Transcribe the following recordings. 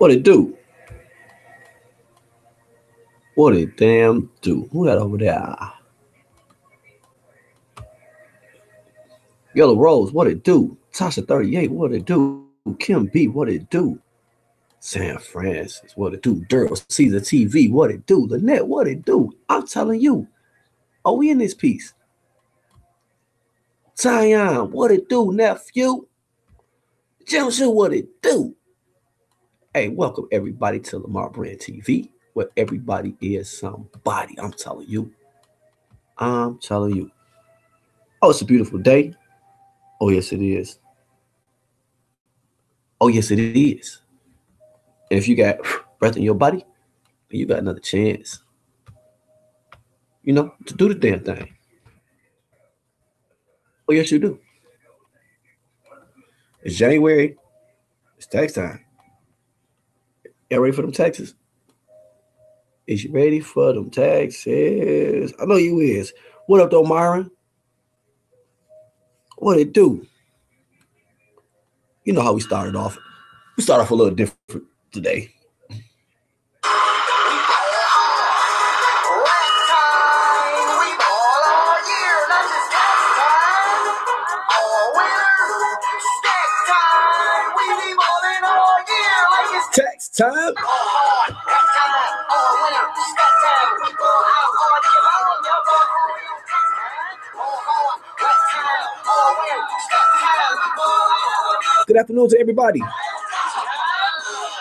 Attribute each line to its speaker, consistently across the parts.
Speaker 1: What it do? What it damn do? Who that over there? Yellow Rose, what it do? Tasha 38, what it do? Kim B, what it do? San Francis, what it do? Daryl Caesar TV, what it do? Lynette, what it do? I'm telling you. Oh, we in this piece. Tyon, what it do, nephew? Johnson, what it do? Hey, welcome everybody to Lamar Brand TV, where everybody is somebody. I'm telling you. I'm telling you. Oh, it's a beautiful day. Oh, yes, it is. Oh, yes, it is. And if you got breath in your body, you got another chance, to do the damn thing. Oh, yes, you do. It's January. It's tax time. Y'all ready for them taxes? Is you ready for them taxes? I know you is. What up, though, Myron? What it do? You know how we started off. We started off a little different today. Tax time. Good afternoon to everybody.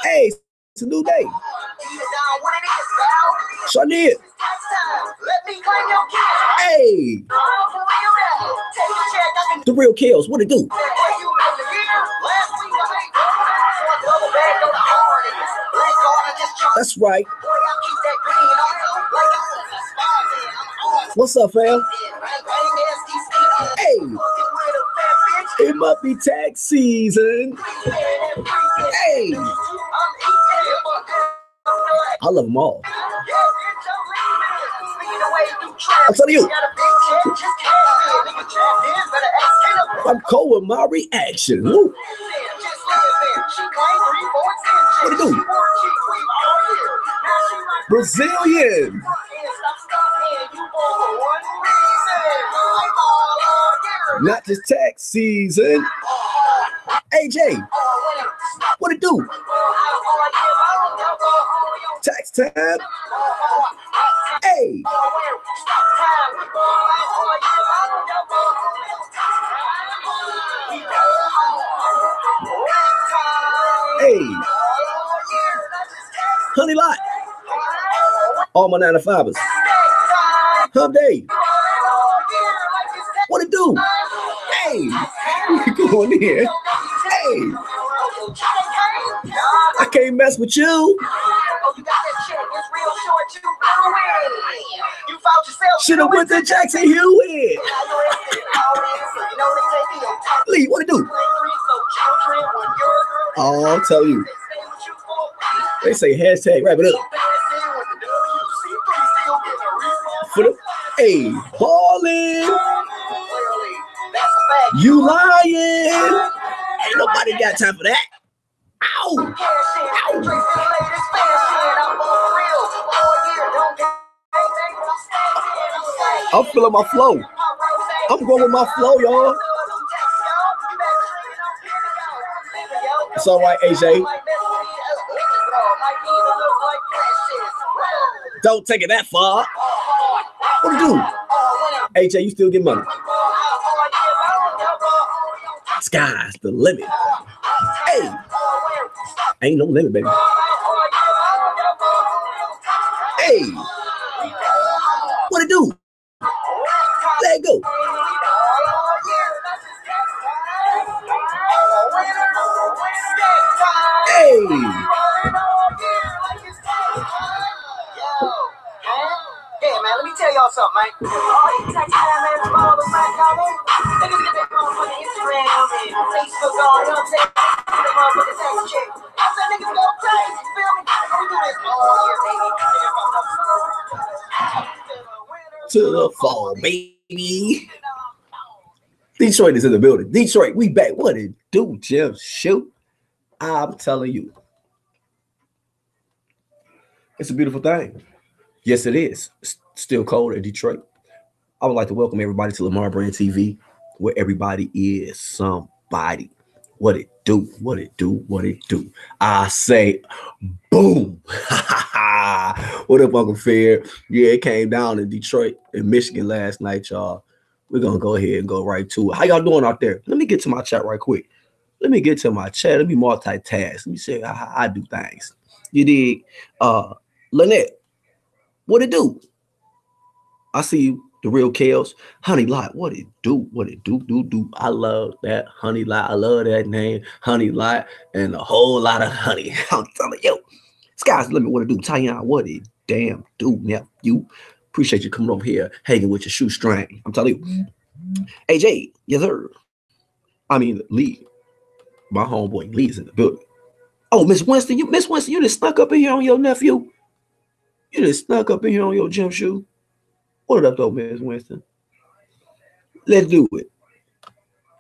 Speaker 1: Hey, it's a new day. Shania. Hey. The real kills. What it do? That's right. What's up, fam? Hey. It must be tax season. Hey. I love them all. I'm telling you. I'm cold with my reaction. Woo. What it do? Brazilian. Not just tax season. AJ, what it do? Tax time. Hey. Hey. Honey Lot. All my 9 to 5ers. Hump Day. What it do? Hey. Go on here. Hey. I can't mess with you. Shoulda went to Jackson Hewitt. Lee, what it do? Oh, I'll tell you. They say hashtag wrap it up. For the ballin'. You lying. Ain't nobody got time for that. Ow. Ow. I'm feeling my flow. I'm going with my flow, y'all. It's all right, AJ. Don't take it that far. What do you do? AJ, you still get money. Sky's the limit. Hey. Ain't no limit, baby. Hey. What it do? Let it go. Hey.
Speaker 2: Yeah, man, let me tell y'all something, man. All these tax time ass ballers, man, y'all know. Niggas get that motherfucking Instagram and Facebook on, you know what I'm saying? Get that motherfucking tax check. I said niggas go crazy, you feel me? We do this all year, baby.
Speaker 1: To the fall, baby. Detroit is in the building. Detroit, we back. What it do, Jim? Shoot. I'm telling you. It's a beautiful thing. Yes, it is. It's still cold in Detroit. I would like to welcome everybody to Lamar Brand TV, where everybody is somebody. What it do, what it do, what it do. I say, boom. What up, Uncle Fair? Yeah, it came down in Detroit in Michigan last night, y'all. We're gonna go ahead and go right to it. How y'all doing out there? Let me get to my chat right quick. Let me get to my chat. Let me multitask. Let me say how I do things. You dig? Lynette, what it do? I see you, the real Kales. Honey Lot, what it do? What it do. I love that Honey Lot. I love that name, Honey Lot, and a whole lot of honey. I'm telling you. Sky's the limit, what it do? Tyon, what it damn do, nephew? Appreciate you coming over here, hanging with your shoestring. I'm telling you. AJ, yes, sir. I mean, Lee, my homeboy Lee's in the building. Oh, Miss Winston, you just snuck up in here on your nephew. You just snuck up in here on your gym shoe. What up, though, Miss Winston? Let's do it.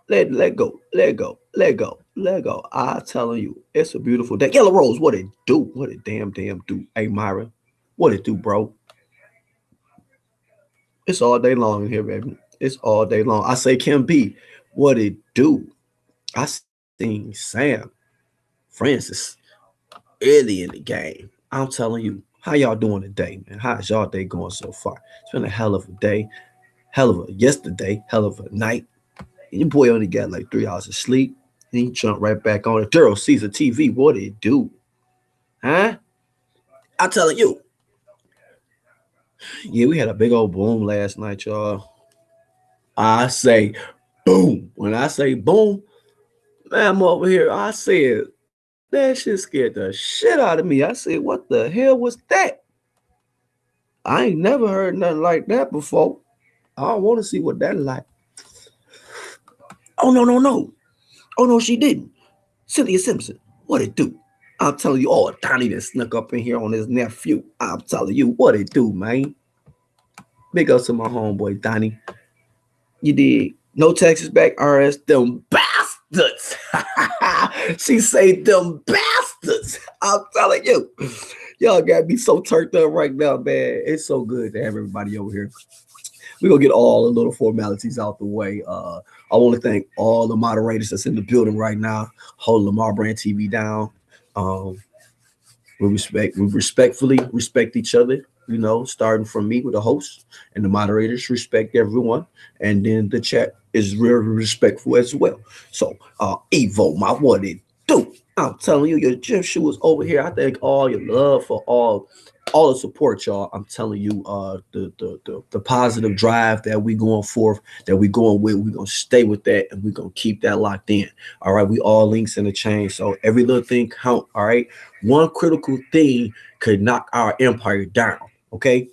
Speaker 1: Let go. Let go. Let go. Let go. I telling you, it's a beautiful day. Yellow Rose, what it do? What it damn do? Hey Myra, what it do, bro? It's all day long in here, baby. It's all day long. I say Kim B, what it do? I seen Sam Francis early in the game. I'm telling you, how y'all doing today, man? How's y'all day going so far? It's been a hell of a day, hell of a yesterday, hell of a night. And your boy only got like 3 hours of sleep. And he jumped right back on it. Daryl Caesar TV, what it do? Huh? I'm telling you. Yeah, we had a big old boom last night, y'all. I say boom. When I say boom, man, I'm over here. I said, that shit scared the shit out of me. I said, what the hell was that? I ain't never heard nothing like that before. I want to see what that like. Oh, no, no, no. Oh, no, she didn't. Cynthia Simpson, what it do? I'm telling you, oh, Donnie that snuck up in here on his nephew. I'm telling you, what it do, man. Big up to my homeboy, Donnie. You did. No Texas back, RS, them bastards. She say them bastards. I'm telling you. Y'all got me so turned up right now, man. It's so good to have everybody over here. We're gonna get all the little formalities out the way. I want to thank all the moderators that's in the building right now, holding Lamar Brand TV down. Um, we respectfully respect each other, you know, starting from me with the host and the moderators respect everyone, and then the chat is very respectful as well. So Evo, my what it do? I'm telling you, your gym shoe is over here. I thank all your love for all the support, y'all. I'm telling you, the positive drive that we going forth, that we going with, we're gonna stay with that, and we're gonna keep that locked in. All right, we all links in the chain, so every little thing count. All right, one critical thing could knock our empire down. Okay,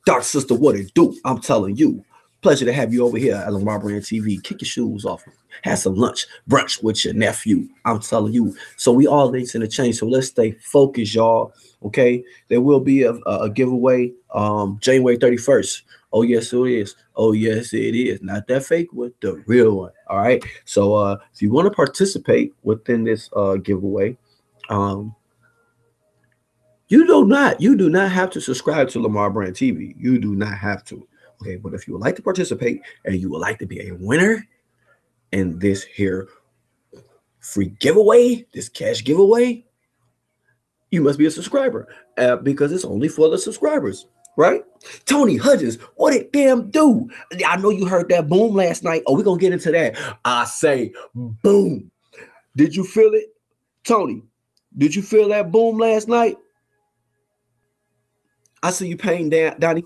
Speaker 1: Dark Sister, what it do? I'm telling you. Pleasure to have you over here at Lamar Brand TV. Kick your shoes off. Have some lunch, brunch with your nephew. I'm telling you. So we all links in the chain. So let's stay focused, y'all. Okay. There will be a giveaway January 31st. Oh, yes, it is. Oh, yes, it is. Not that fake one, the real one. All right. So if you want to participate within this giveaway, um, you do not have to subscribe to Lamar Brand TV. You do not have to. Okay, but if you would like to participate and you would like to be a winner in this here free giveaway, this cash giveaway, you must be a subscriber because it's only for the subscribers, right? Tony Hudgens, what it damn do? I know you heard that boom last night. Oh, we're going to get into that. I say boom. Did you feel it? Tony, did you feel that boom last night? I see you paying down, Donnie.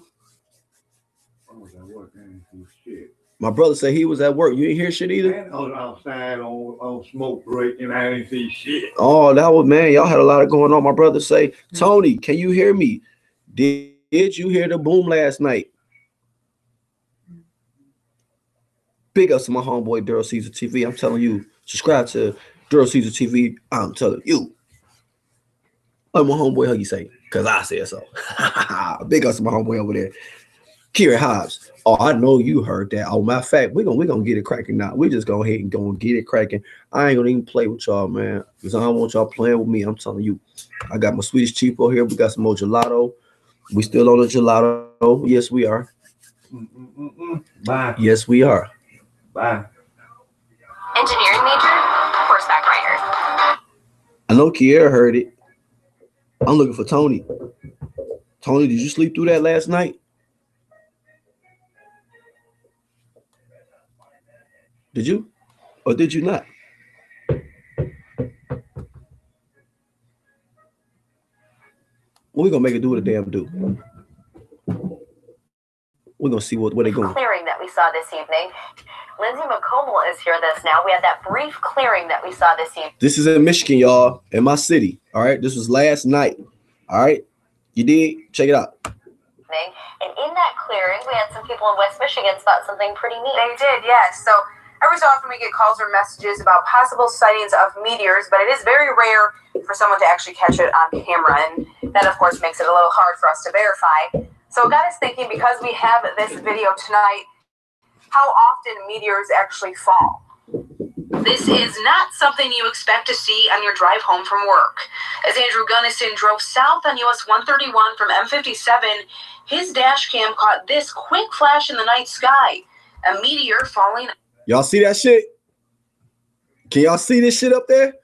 Speaker 1: My brother said he was at work. You didn't hear shit either?
Speaker 3: Man, I was outside on smoke break and I didn't see shit.
Speaker 1: Oh, that was, man, y'all had a lot of going on. My brother say, Tony, can you hear me? Did you hear the boom last night? Big ups to my homeboy Daryl Caesar TV. I'm telling you, subscribe to Daryl Caesar TV. I'm telling you. Like my homeboy Huggy say, because I said so. Big ups to my homeboy over there. Kira Hobbs. Oh, I know you heard that. Oh, matter of fact, we gonna get it cracking now. We just go ahead and go and get it cracking. I ain't gonna even play with y'all, man, because I don't want y'all playing with me. I'm telling you, I got my Swedish cheapo here. We got some more gelato. We still on the gelato. Yes, we are.
Speaker 3: Bye.
Speaker 1: Yes, we are.
Speaker 3: Bye.
Speaker 2: Engineering major, horseback rider.
Speaker 1: I know Kiera heard it. I'm looking for Tony. Tony, did you sleep through that last night? Did you? Or did you not? What we gonna make it do what a damn do? We're gonna see what they going.
Speaker 2: Clearing that we saw this evening. Lindsay McCombel is here with us now. We had that brief clearing that we saw this evening.
Speaker 1: This is in Michigan, y'all, in my city. All right, this was last night. All right, you did. Check it out.
Speaker 2: And in that clearing, we had some people in West Michigan spot something pretty neat. They did, yes. So every so often we get calls or messages about possible sightings of meteors, but it is very rare for someone to actually catch it on camera, and that, of course, makes it a little hard for us to verify. So it got us thinking, because we have this video tonight, how often meteors actually fall. This is not something you expect to see on your drive home from work. As Andrew Gunnison drove south on US 131 from M57, his dash cam caught this quick flash in the night sky. A meteor falling.
Speaker 1: Y'all see that shit? Can y'all see this shit up there?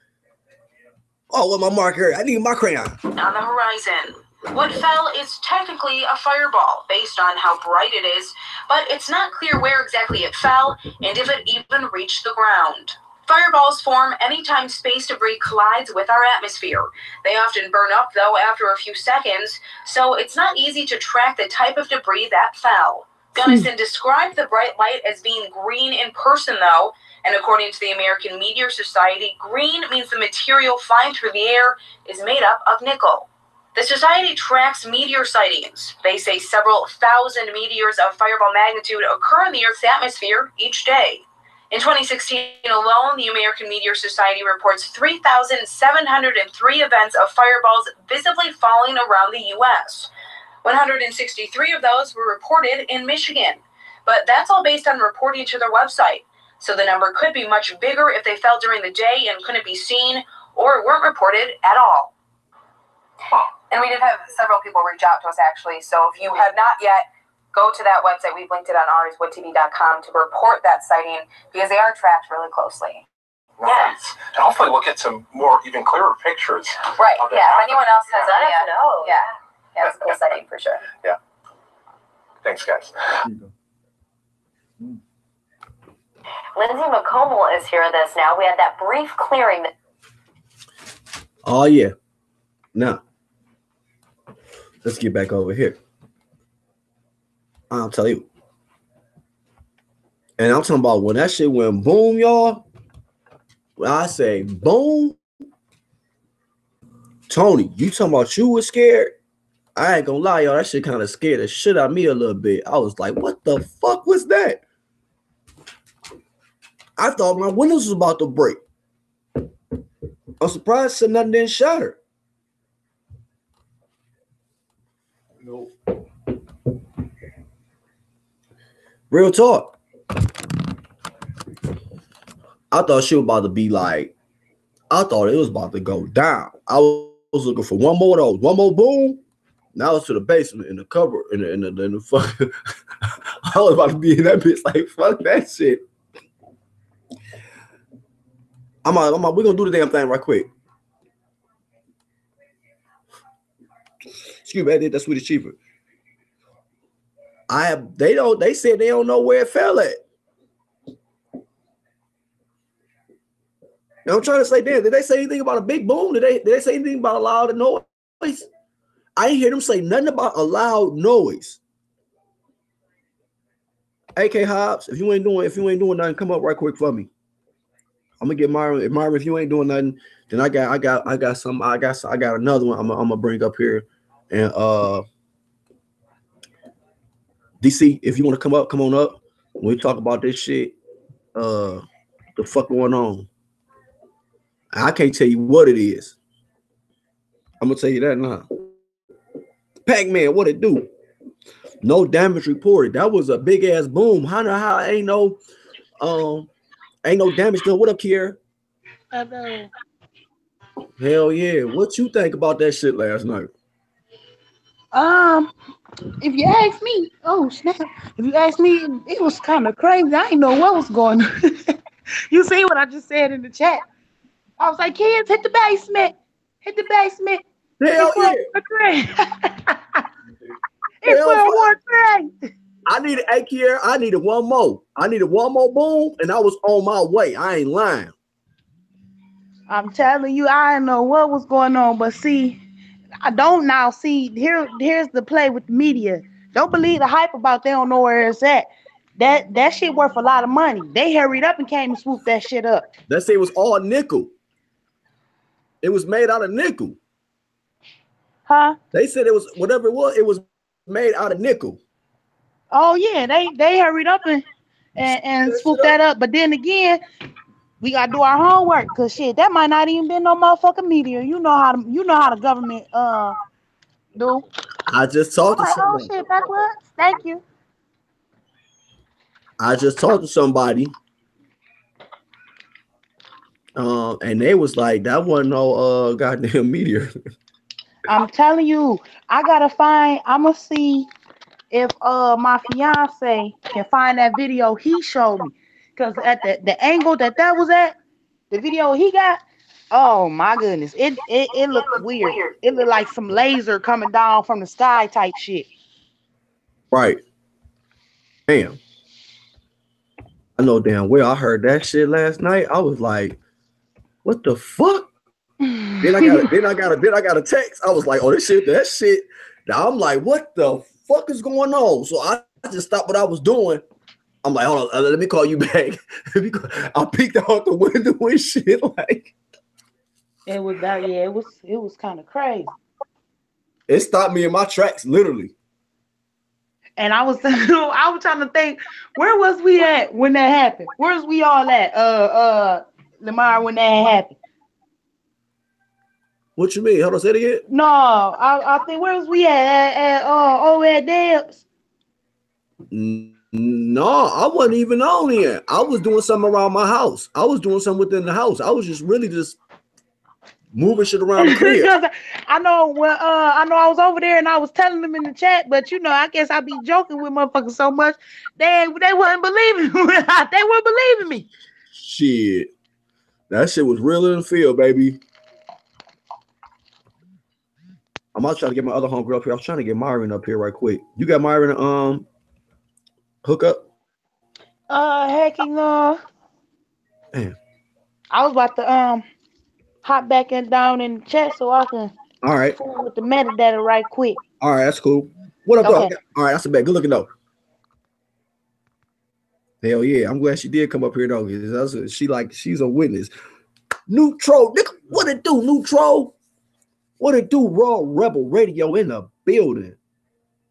Speaker 1: Oh, what my marker? I need my crayon.
Speaker 2: On the horizon. What fell is technically a fireball, based on how bright it is, but it's not clear where exactly it fell and if it even reached the ground. Fireballs form anytime space debris collides with our atmosphere. They often burn up, though, after a few seconds, so it's not easy to track the type of debris that fell. Gunnison described the bright light as being green in person, though, and according to the American Meteor Society, green means the material flying through the air is made up of nickel. The society tracks meteor sightings. They say several thousand meteors of fireball magnitude occur in the Earth's atmosphere each day. In 2016 alone, the American Meteor Society reports 3,703 events of fireballs visibly falling around the U.S. 163 of those were reported in Michigan. But that's all based on reporting to their website. So the number could be much bigger if they fell during the day and couldn't be seen, or weren't reported at all. And we did have several people reach out to us, actually. So if you have not yet, go to that website. We've linked it on ourswoodtv.com to report that sighting, because they are tracked really closely.
Speaker 4: Right.
Speaker 2: Yes.
Speaker 4: And hopefully we'll get some more, even clearer pictures.
Speaker 2: Right.
Speaker 4: Of
Speaker 2: Yeah. If anyone else has
Speaker 5: Let
Speaker 2: any,
Speaker 5: us know.
Speaker 2: yeah, it's a cool sighting for sure.
Speaker 4: Yeah. Thanks, guys.
Speaker 5: Lindsay McCombel is here with us now. We had that brief clearing.
Speaker 1: Oh yeah. Now, let's get back over here. I'll tell you. And I'm talking about when that shit went boom, y'all. When I say boom, Tony, you talking about you was scared? I ain't gonna lie, y'all. That shit kind of scared the shit out of me a little bit. I was like, what the fuck was that? I thought my windows was about to break. I'm surprised that nothing didn't shatter.
Speaker 3: Nope.
Speaker 1: Real talk. I thought she was about to be like, I thought it was about to go down. I was looking for one more of those, one more boom. Now it's to the basement in the cupboard, in the fuck. I was about to be in that bitch like, fuck that shit. We're gonna do the damn thing right quick. Excuse me, I did that Swedish cheaper. They said they don't know where it fell at. Now I'm trying to say, damn, did they say anything about a big boom? Did they say anything about a loud noise? I ain't hear them say nothing about a loud noise. AK Hobbs, if you ain't doing nothing, come up right quick for me. I'm gonna get Myron. Myron, if you ain't doing nothing, then I got another one. I'm gonna bring up here, and DC, if you want to come up, come on up. When we talk about this shit, the fuck going on? I can't tell you what it is. I'm gonna tell you that now. Pac-Man, what it do? No damage reported. That was a big ass boom. How ain't no damage done. What up, Kier?
Speaker 6: I know.
Speaker 1: Hell yeah. What you think about that shit last night?
Speaker 6: Um, if you ask me, oh snap! If you ask me, it was kind of crazy. I didn't know what was going on. You see what I just said in the chat? I was like, kids, hit the basement, hit the basement.
Speaker 1: Hell
Speaker 6: It's World
Speaker 1: yeah.
Speaker 6: War Three. It's
Speaker 1: Hell
Speaker 6: World
Speaker 1: fuck.
Speaker 6: War Three.
Speaker 1: I needed a Kier. I needed one more. I needed one more boom, and I was on my way. I ain't lying.
Speaker 6: I'm telling you, I didn't know what was going on, but see, I don't now see. Here's the play with the media. Don't believe the hype about they don't know where it's at. That shit worth a lot of money. They hurried up and came and swooped that shit up.
Speaker 1: That say it was all nickel. It was made out of nickel.
Speaker 6: Huh?
Speaker 1: They said it was whatever it was made out of nickel.
Speaker 6: Oh yeah, they hurried up and swooped that up. But then again, we gotta do our homework because shit, that might not even been no motherfucking meteor. You know how the government do.
Speaker 1: I just
Speaker 6: All
Speaker 1: talked to
Speaker 6: right, oh
Speaker 1: somebody.
Speaker 6: shit, backwards. Thank you.
Speaker 1: I just talked to somebody. And they was like, that wasn't no goddamn meteor.
Speaker 6: I'm telling you, I'ma see if my fiance can find that video he showed me. Cause at the angle that was at, the video he got, oh my goodness, it looked weird. It looked like some laser coming down from the sky type shit.
Speaker 1: Right. Damn. I know damn well I heard that shit last night. I was like, what the fuck? Then I got a text. I was like, oh, that shit. Now I'm like, what the fuck is going on? So I just stopped what I was doing. I'm like, hold on, let me call you back. I peeked out the window and shit. Like
Speaker 6: It was that, yeah, it was kind of crazy.
Speaker 1: it stopped me in my tracks, literally.
Speaker 6: And I was I was trying to think, where was we at when that happened? Where's we all at? Lamar, when that happened.
Speaker 1: What you mean? Hold on, say it again.
Speaker 6: No, I think where's we at Debs.
Speaker 1: No, I wasn't even on here. I was doing something around my house. I was doing something within the house. I was just really just moving shit around the crib.
Speaker 6: I know I was over there and I was telling them in the chat, but you know, I guess I be joking with motherfuckers so much they wasn't believing me. They weren't believing me.
Speaker 1: Shit, that shit was real in the field, baby. I'm about to try to get my other homegirl up here. I was trying to get Myron up here right quick. You got Myron hook up?
Speaker 6: Hacking
Speaker 1: Man.
Speaker 6: I was about to hop back and down in the chat so I can
Speaker 1: All right.
Speaker 6: fool with the metadata right quick.
Speaker 1: All right, that's cool. What up,
Speaker 6: Okay.
Speaker 1: dog? All right, that's a bet. Good looking though. Hell yeah, I'm glad she did come up here though. She's a witness. Neutral, nigga, what it do, Neutral? What it do, Raw Rebel Radio in the building?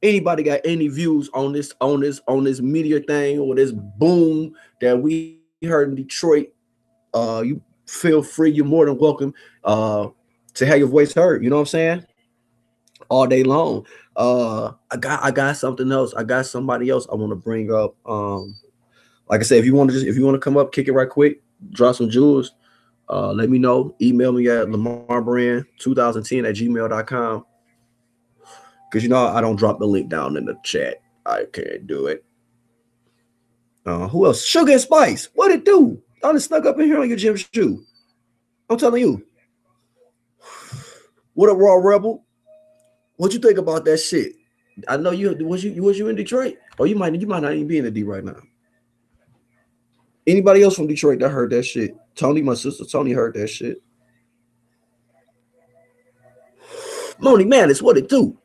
Speaker 1: Anybody got any views on this media thing or this boom that we heard in Detroit? You feel free. You're more than welcome to have your voice heard. You know what I'm saying? All day long. I got something else. I got somebody else I want to bring up. Like I said, if you want to come up, kick it right quick, drop some jewels. Let me know. Email me at lamarbrand2010@gmail.com. Because you know I don't drop the link down in the chat. I can't do it. Who else? Sugar and Spice. What it do? I just snuck up in here on your gym shoe. I'm telling you. What up, Raw Rebel? What you think about that shit? I know you was you in Detroit? Or you might not even be in the D right now. Anybody else from Detroit that heard that shit? Tony, my sister Tony heard that shit. Moni Madness, what it do?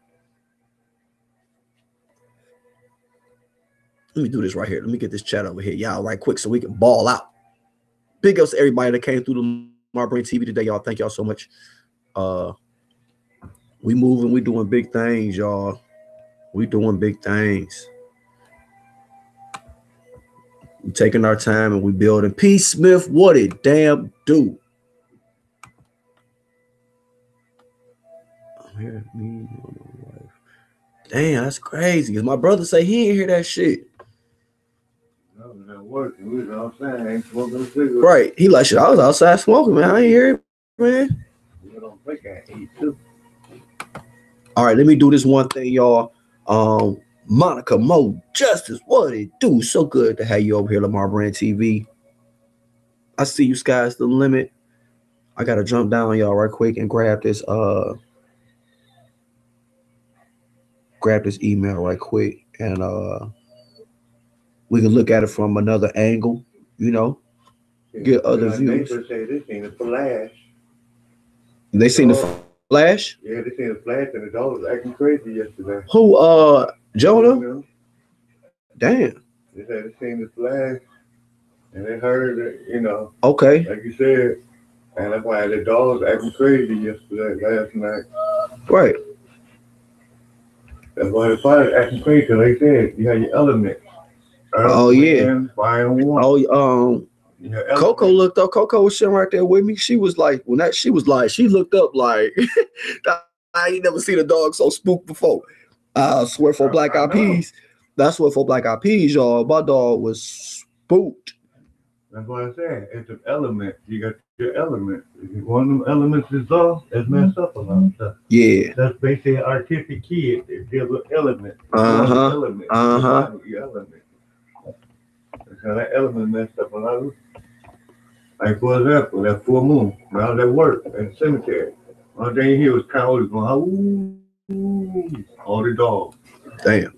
Speaker 1: Let me do this right here. Let me get this chat over here, y'all, right quick, so we can ball out. Big ups to everybody that came through the Lamar Brain TV today, y'all. Thank y'all so much. We moving, we doing big things, y'all. We doing big things. We taking our time and we building. P. Smith, what it damn do? Damn, that's crazy. Cause my brother say he ain't hear that shit.
Speaker 3: No, that working. We was outside, ain't smoking a cigarette.
Speaker 1: Right. He like shit. I was outside smoking, man. I ain't hear it, man.
Speaker 3: You don't think I eat too.
Speaker 1: All right, let me do this one thing, y'all. Monica Mo Justice, what it do? So good to have you over here, Lamar Brand TV. I see you, sky's the limit. I gotta jump down, y'all, right quick and grab this email right quick, and we can look at it from another angle, you know, get other views.
Speaker 3: Neighbors say they seen a flash.
Speaker 1: They seen the flash?
Speaker 3: Yeah, they seen a flash, and the dog was acting crazy yesterday.
Speaker 1: Who, Jonah? Damn.
Speaker 3: They said they seen the flash, and they heard it, you know.
Speaker 1: Okay.
Speaker 3: Like you said, and that's why the dog was acting crazy yesterday, last night.
Speaker 1: Right.
Speaker 3: That's why the fire was acting crazy, because they said you had your elements.
Speaker 1: Oh, yeah.
Speaker 3: Fire and water.
Speaker 1: Oh, Coco looked up. Coco was sitting right there with me. She was like, she looked up like, I ain't never seen a dog so spooked before. I swear for Black Eyed Peas. That's what for Black Eyed Peas, y'all. My dog was spooked.
Speaker 3: That's what I said. It's an element. You got your element. If one of them elements is off, that's messed up a lot of stuff.
Speaker 1: Yeah.
Speaker 3: That's basically an artistic kid. They deal with elements.
Speaker 1: Element.
Speaker 3: Your element. That's how that element messed up a lot of. Like, for example, that full moon, when I was at work at the cemetery, one thing you hear was coyotes going, ooh, all the dogs.
Speaker 1: Damn.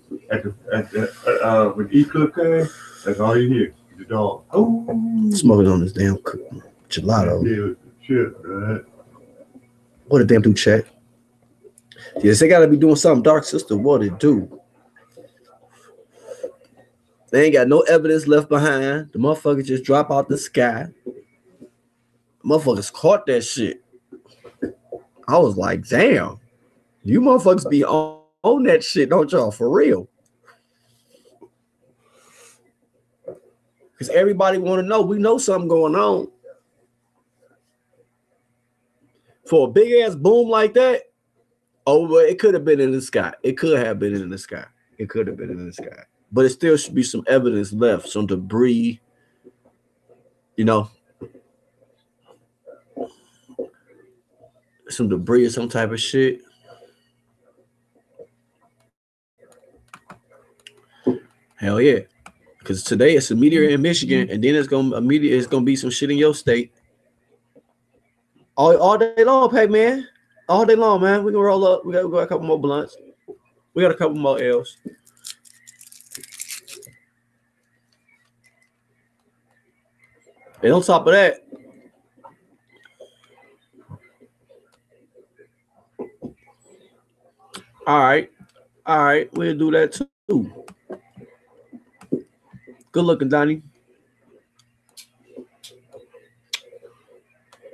Speaker 3: When eclipse came, that's all you hear, the dog. Ooh.
Speaker 1: Smoking on this damn gelato.
Speaker 3: Yeah, shit, right?
Speaker 1: What a damn do, chat. Yes, they gotta be doing something, Dark Sister. What it do? They ain't got no evidence left behind. The motherfuckers just drop out the sky. Motherfuckers caught that shit. I was like, damn, you motherfuckers be on that shit, don't y'all? For real. Because everybody want to know. We know something going on. For a big ass boom like that, but it could have been in the sky. It could have been in the sky. It could have been in the sky. But it still should be some evidence left, some debris, you know. Some debris or some type of shit. Hell yeah. Because today it's a meteor in Michigan, and then it's gonna be some shit in your state. All day long, Pac-Man. All day long, man. We can roll up. We got a couple more blunts. We got a couple more L's. And on top of that, all right, we'll do that too. Good looking, Donnie.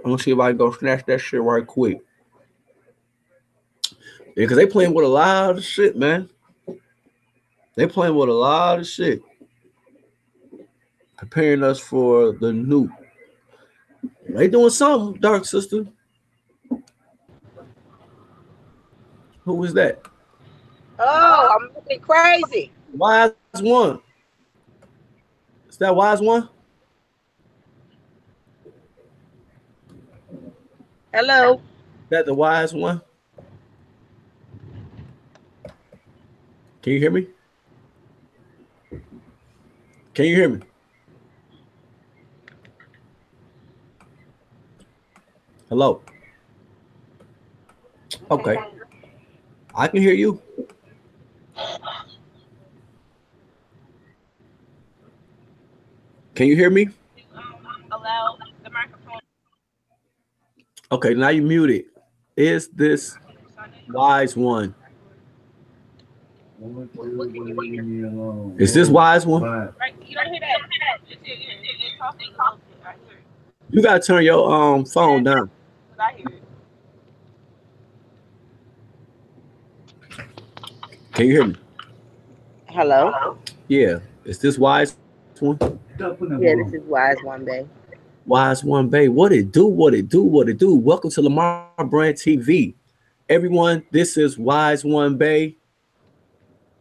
Speaker 1: I'm gonna see if I can go snatch that shit right quick. Yeah, because they playing with a lot of shit, man. They playing with a lot of shit. Preparing us for the new. They doing something, Dark Sister. Who is that?
Speaker 7: Oh, I'm looking crazy.
Speaker 1: Wise One. Is that Wise One?
Speaker 7: Hello.
Speaker 1: Is that the Wise One? Can you hear me? Can you hear me? Hello. Okay. I can hear you. Can you hear me?
Speaker 7: Allow the microphone.
Speaker 1: Okay, now you muted. Is this Wise One? Is this Wise One?
Speaker 7: Right, you don't hear that. It's talking. I hear it.
Speaker 1: You gotta turn your phone down.
Speaker 7: I hear it.
Speaker 1: Can you hear me?
Speaker 7: Hello.
Speaker 1: Yeah. Is this Wise One?
Speaker 7: Yeah, this is Wise One Bay.
Speaker 1: Wise One Bay. What it do? What it do? What it do? Welcome to Lamar Brand TV. Everyone, this is Wise One Bay.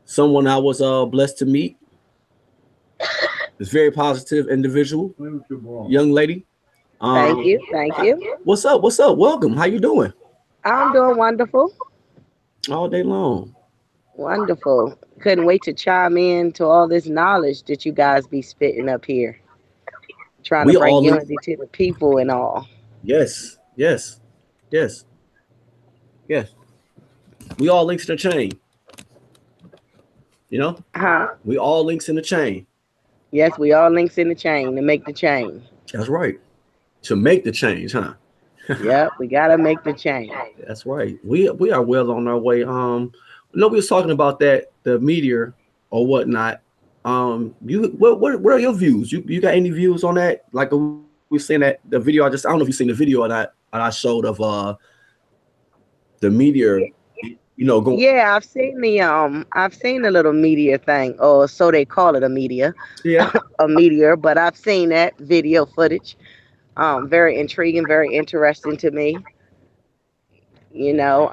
Speaker 1: someone I was blessed to meet. This very positive individual, young lady.
Speaker 8: Thank you. Thank you.
Speaker 1: What's up? What's up? Welcome. How you doing?
Speaker 8: I'm doing wonderful.
Speaker 1: All day long.
Speaker 8: Wonderful. Couldn't wait to chime in to all this knowledge that you guys be spitting up here, trying to
Speaker 1: We
Speaker 8: bring
Speaker 1: all link.
Speaker 8: unity to the people and all.
Speaker 1: Yes, yes, yes, yes. We all links in the chain. You know,
Speaker 8: Huh?
Speaker 1: we all links in the chain.
Speaker 8: Yes, we all links in the chain to make the chain.
Speaker 1: That's right. To make the change, huh?
Speaker 8: Yep, we gotta make the change.
Speaker 1: That's right. We are well on our way. No, we was talking about that the meteor or whatnot. You what are your views? You got any views on that? Like we seen that the video. I don't know if you seen the video or not. I showed of the meteor. You know, going.
Speaker 8: Yeah, I've seen the little meteor thing, or so they call it,
Speaker 1: Yeah.
Speaker 8: a meteor. But I've seen that video footage. Very intriguing, very interesting to me. You know,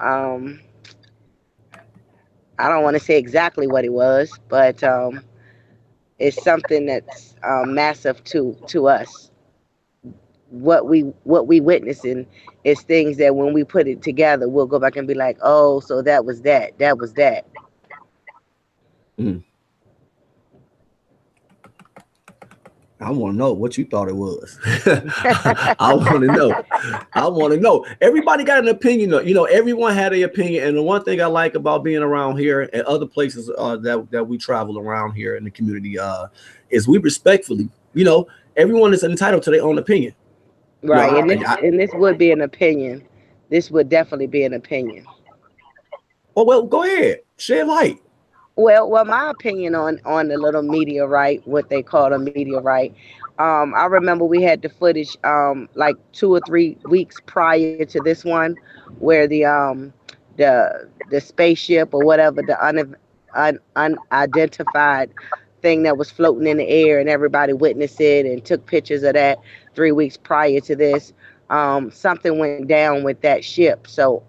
Speaker 8: I don't want to say exactly what it was, but it's something that's massive to us. What we witnessing is things that when we put it together, we'll go back and be like, oh, so that was that. That was that.
Speaker 1: Mm. I want to know what you thought it was. I want to know. I want to know. Everybody got an opinion. You know, everyone had an opinion. And the one thing I like about being around here and other places that we travel around here in the community is we respectfully, you know, everyone is entitled to their own opinion.
Speaker 8: Right. And this would be an opinion. This would definitely be an opinion.
Speaker 1: Oh, well, go ahead. Shed light.
Speaker 8: Well, my opinion on the little meteorite, what they call a meteorite. I remember we had the footage like 2 or 3 weeks prior to this one, where the spaceship or whatever the unidentified thing that was floating in the air, and everybody witnessed it and took pictures of that 3 weeks prior to this. Something went down with that ship. So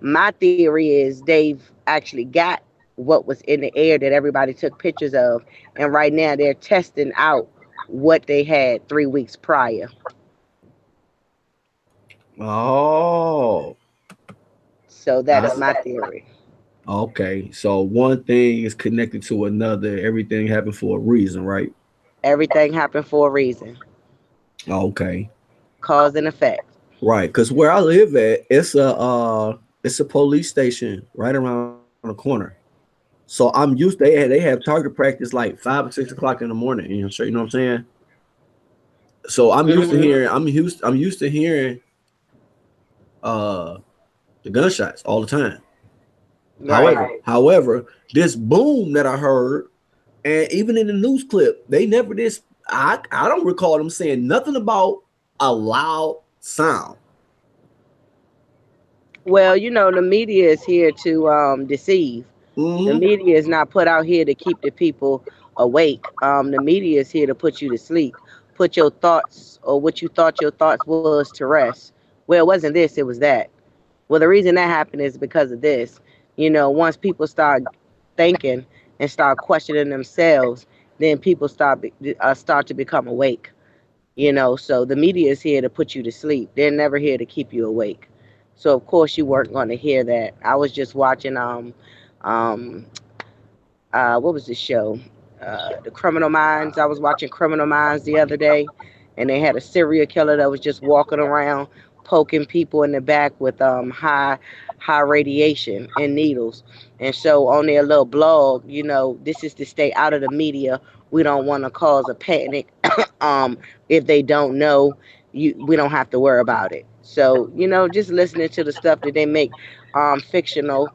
Speaker 8: my theory is they've actually got what was in the air that everybody took pictures of, and right now they're testing out what they had 3 weeks prior.
Speaker 1: Oh.
Speaker 8: So that's my theory.
Speaker 1: Okay. So one thing is connected to another. Everything happened for a reason, right?
Speaker 8: Everything happened for a reason.
Speaker 1: Okay.
Speaker 8: Cause and effect.
Speaker 1: Right. Because where I live at, it's a police station right around the corner. So I'm used. They have target practice like 5 or 6 o'clock in the morning. You know what I'm saying? So I'm used to
Speaker 8: Hmm.
Speaker 1: hearing. I'm used to hearing uh the gunshots all the time.
Speaker 8: Right.
Speaker 1: However, this boom that I heard, and even in the news clip, they never did. I don't recall them saying nothing about a loud sound.
Speaker 8: Well, the media is here to deceive. The
Speaker 1: Hmm.
Speaker 8: media is not put out here to keep the people awake. The media is here to put you to sleep, put your thoughts or what you thought your thoughts was to rest. Well, it wasn't this, it was that. Well, the reason that happened is because of this. Once people start thinking and start questioning themselves, then people start to become awake. So the media is here to put you to sleep. They're never here to keep you awake. So of course you weren't going to hear that. I was just watching um what was the show? The Criminal Minds. I was watching Criminal Minds the other day, and they had a serial killer that was just walking around poking people in the back with high radiation and needles. And so on their little blog, this is to stay out of the media. We don't want to cause a panic. If they don't know, we don't have to worry about it. So just listening to the stuff that they make fictional.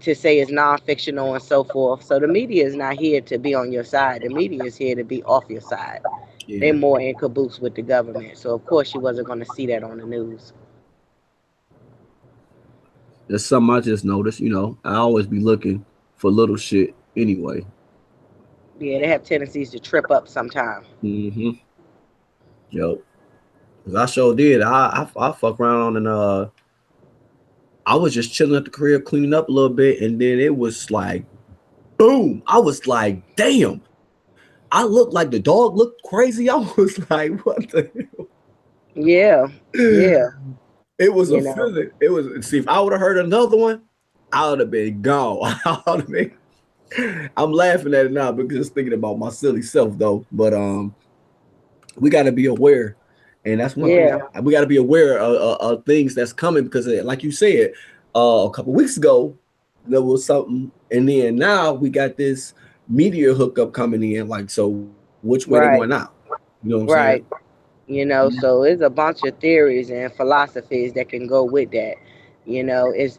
Speaker 8: To say is non-fictional and so forth. So the media is not here to be on your side. The media is here to be off your side. They're
Speaker 1: Yeah,
Speaker 8: more in caboose with the government. So of course you wasn't going to see that on the news.
Speaker 1: that's something I just noticed. I always be looking for little shit anyway.
Speaker 8: Yeah, they have tendencies to trip up sometime.
Speaker 1: Hmm. Yo, 'cause I sure did. I fuck around and I was just chilling at the crib, cleaning up a little bit, and then it was like Boom. I was like, damn. I looked like the dog looked crazy. I was like, what the
Speaker 8: Yeah,
Speaker 1: hell?
Speaker 8: yeah.
Speaker 1: It was a
Speaker 8: You know,
Speaker 1: feeling. It was, see, if I would have heard another one, I would have been gone. I would have been, I'm laughing at it now because just thinking about my silly self though. But we got to be aware, and that's one thing
Speaker 8: yeah,
Speaker 1: we got to be aware of things that's coming because, like you said, a couple weeks ago there was something, and then now we got this meteor hookup coming in. Like, so which way they going now?
Speaker 8: right,
Speaker 1: You know what I'm saying?
Speaker 8: right. So it's a bunch of theories and philosophies that can go with that. Is